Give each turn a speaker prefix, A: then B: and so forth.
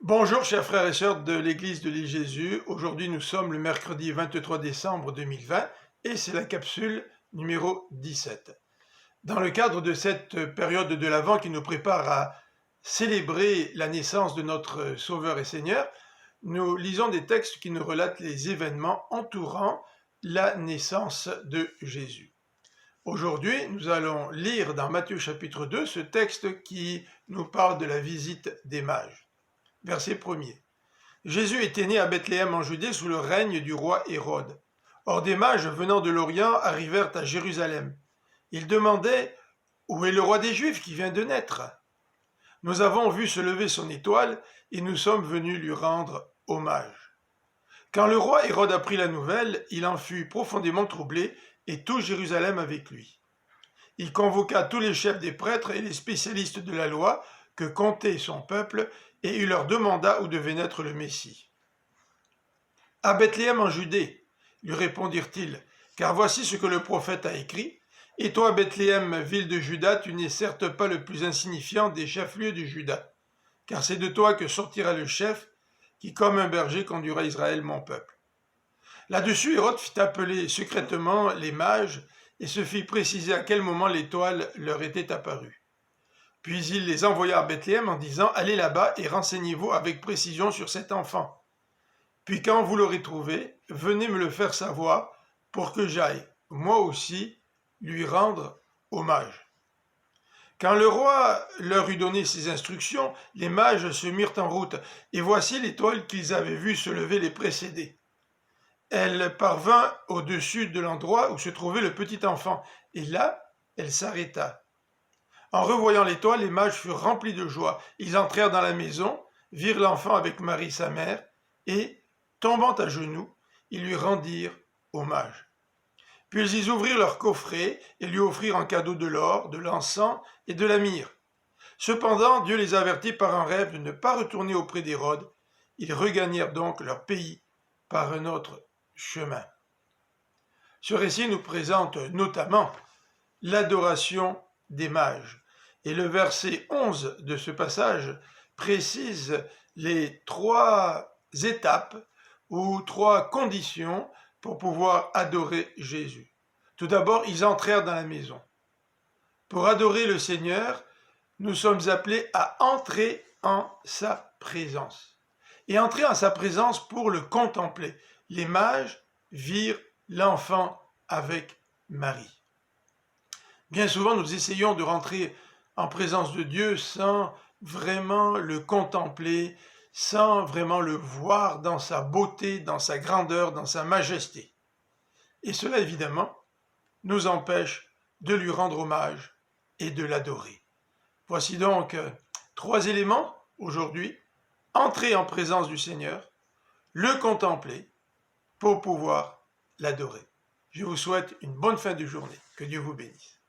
A: Bonjour chers frères et sœurs de l'église de l'île Jésus. Aujourd'hui nous sommes le mercredi 23 décembre 2020 et c'est la capsule numéro 17. Dans le cadre de cette période de l'Avent qui nous prépare à célébrer la naissance de notre Sauveur et Seigneur, nous lisons des textes qui nous relatent les événements entourant la naissance de Jésus. Aujourd'hui, nous allons lire dans Matthieu chapitre 2 ce texte qui nous parle de la visite des mages. Verset 1er. Jésus était né à Bethléem en Judée sous le règne du roi Hérode. Or des mages venant de l'Orient arrivèrent à Jérusalem. Ils demandaient « Où est le roi des Juifs qui vient de naître ?» Nous avons vu se lever son étoile et nous sommes venus lui rendre hommage. Quand le roi Hérode apprit la nouvelle, il en fut profondément troublé et tout Jérusalem avec lui. Il convoqua tous les chefs des prêtres et les spécialistes de la loi que comptait son peuple et il leur demanda où devait naître le Messie. « À Bethléem en Judée, lui répondirent-ils, car voici ce que le prophète a écrit. Et toi, Bethléem, ville de Juda, tu n'es certes pas le plus insignifiant des chefs-lieux du Juda, car c'est de toi que sortira le chef qui, comme un berger, conduira Israël, mon peuple. » Là-dessus, Hérode fit appeler secrètement les mages et se fit préciser à quel moment l'étoile leur était apparue. Puis il les envoya à Bethléem en disant « Allez là-bas et renseignez-vous avec précision sur cet enfant. Puis quand vous l'aurez trouvé, venez me le faire savoir pour que j'aille, moi aussi, lui rendre hommage. » Quand le roi leur eut donné ces instructions, les mages se mirent en route, et voici l'étoile qu'ils avaient vue se lever les précéder. Elle parvint au-dessus de l'endroit où se trouvait le petit enfant, et là, elle s'arrêta. En revoyant l'étoile, les mages furent remplis de joie. Ils entrèrent dans la maison, virent l'enfant avec Marie sa mère, et, tombant à genoux, ils lui rendirent hommage. Puis ils ouvrirent leur coffret et lui offrirent en cadeau de l'or, de l'encens et de la myrrhe. Cependant, Dieu les avertit par un rêve de ne pas retourner auprès d'Hérode. Ils regagnèrent donc leur pays par un autre chemin. Ce récit nous présente notamment l'adoration des mages. Et le verset 11 de ce passage précise les 3 étapes ou 3 conditions pour pouvoir adorer Jésus. Tout d'abord, ils entrèrent dans la maison. Pour adorer le Seigneur, nous sommes appelés à entrer en sa présence. Et entrer en sa présence pour le contempler. Les mages virent l'enfant avec Marie. Bien souvent, nous essayons de rentrer en présence de Dieu sans vraiment le contempler, sans vraiment le voir dans sa beauté, dans sa grandeur, dans sa majesté. Et cela, évidemment, nous empêche de lui rendre hommage et de l'adorer. Voici donc 3 éléments aujourd'hui. Entrer en présence du Seigneur, le contempler pour pouvoir l'adorer. Je vous souhaite une bonne fin de journée. Que Dieu vous bénisse.